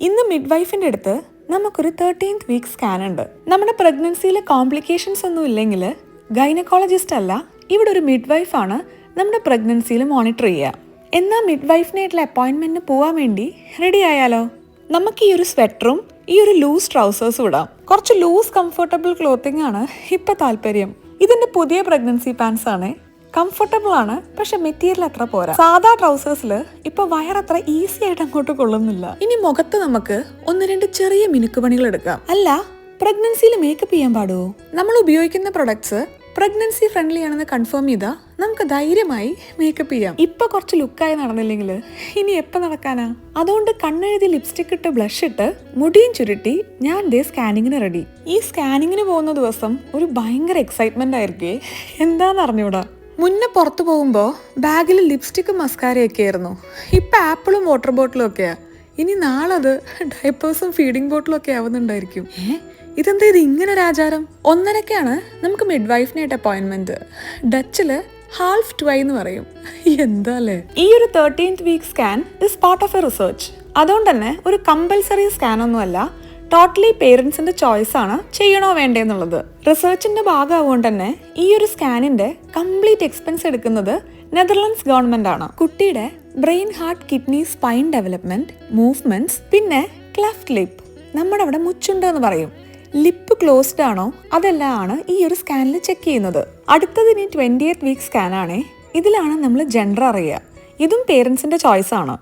ഇന്ന് മിഡ്വൈഫിന്റെ അടുത്ത് നമുക്കൊരു 13th വീക്ക് സ്കാൻ ഉണ്ട്. നമ്മുടെ പ്രഗ്നൻസിയിലെ കോംപ്ലിക്കേഷൻസ് ഒന്നും ഇല്ലെങ്കിൽ ഗൈനക്കോളജിസ്റ്റ് അല്ല, ഇവിടെ ഒരു മിഡ്വൈഫാണ് നമ്മുടെ പ്രഗ്നൻസിയിൽ മോണിറ്റർ ചെയ്യുക. എന്നാൽ മിഡ്വൈഫിനായിട്ടുള്ള അപ്പോയിൻമെന്റിന് പോവാൻ വേണ്ടി റെഡി ആയാലോ? നമുക്ക് ഈ ഒരു സ്വെറ്ററും ഈ ഒരു ലൂസ് ട്രൗസേഴ്സും ഇടാം. കുറച്ച് ലൂസ് കംഫർട്ടബിൾ ക്ലോത്തിങ് ആണ് ഇപ്പൊ താല്പര്യം. ഇതിന്റെ പുതിയ പ്രഗ്നൻസി പാൻസ് ആണ്. കംഫർട്ടബിൾ ആണ്, പക്ഷെ മെറ്റീരിയൽ അത്ര പോരാ. സാധാ ട്രൗസേഴ്സിൽ ഇപ്പൊ വയറത്ര ഈസി ആയിട്ട് അങ്ങോട്ട് കൊള്ളുന്നില്ല. ഇനി മുഖത്ത് നമുക്ക് 1-2 ചെറിയ മിനുക്കുപണികൾ എടുക്കാം. അല്ല, പ്രഗ്നൻസിയിൽ മേക്കപ്പ് ചെയ്യാൻ പാടുമോ? നമ്മൾ ഉപയോഗിക്കുന്ന പ്രൊഡക്ട്സ് പ്രഗ്നൻസി ഫ്രണ്ട്ലി ആണെന്ന് കൺഫേം ചെയ്താൽ നമുക്ക് ധൈര്യമായി മേക്കപ്പ് ചെയ്യാം. ഇപ്പൊ കുറച്ച് ലുക്കായി നടന്നില്ലെങ്കിൽ ഇനി എപ്പോൾ നടക്കാനാ? അതുകൊണ്ട് കണ്ണെഴുതി ലിപ്സ്റ്റിക് ഇട്ട് ബ്ലഷ് ഇട്ട് മുടിയും ചുരുട്ടി ഞാൻ ദേ സ്കാനിങ്ങിന് റെഡി. ഈ സ്കാനിങ്ങിന് പോകുന്ന ദിവസം ഒരു ഭയങ്കര എക്സൈറ്റ്മെന്റ് ആയിരിക്കേ, എന്താന്ന് അറിഞ്ഞൂടാ. മുന്നേ പുറത്തു പോകുമ്പോൾ ബാഗിൽ ലിപ്സ്റ്റിക്കും മസ്കാരയൊക്കെ ആയിരുന്നു. ഇപ്പം ആപ്പിളും വാട്ടർ ബോട്ടിലും ഒക്കെയാ. ഇനി നാളെ അത് ഡയപ്പേഴ്സും ഫീഡിംഗ് ബോട്ടിലും ഒക്കെ ആവുന്നുണ്ടായിരിക്കും. ഇതെന്താ ഇത് ഇങ്ങനെ ഒരു ആചാരം? 1:30 നമുക്ക് മിഡ്വൈഫിനായിട്ട് അപ്പോയിൻമെന്റ്. ഡച്ചില് ഹാൾഫ് 2 എന്ന് പറയും. എന്താ അല്ലേ? ഈ ഒരു 13th week scan is part of a research. അതുകൊണ്ട് തന്നെ ഒരു കമ്പൽസറി സ്കാൻ ഒന്നുമല്ല, ടോട്ടലി പേരൻസിന്റെ ചോയ്സ് ആണ് ചെയ്യണോ വേണ്ടെന്നുള്ളത്. റിസർച്ചിന്റെ ഭാഗമാവുകൊണ്ട് തന്നെ ഈ ഒരു സ്കാനിന്റെ കംപ്ലീറ്റ് എക്സ്പെൻസ് എടുക്കുന്നത് നെതർലൻഡ്സ് ഗവൺമെന്റ് ആണ്. കുട്ടിയുടെ brain, heart, kidney, spine development, movements, പിന്നെ ക്ലെഫ്റ്റ് ലിപ്പ്, നമ്മുടെ അവിടെ മുച്ചുണ്ട് എന്ന് പറയും, ലിപ്പ് ക്ലോസ്ഡ് ആണോ അതെല്ലാം ആണ് ഈ ഒരു സ്കാനിൽ ചെക്ക് ചെയ്യുന്നത്. അടുത്തത് ഇനി 20th വീക്ക് സ്കാൻ ആണ്. ഇതിലാണ് നമ്മൾ ജെൻഡർ അറിയുക. ഇതും പേരൻസിന്റെ ചോയ്സ് ആണ്.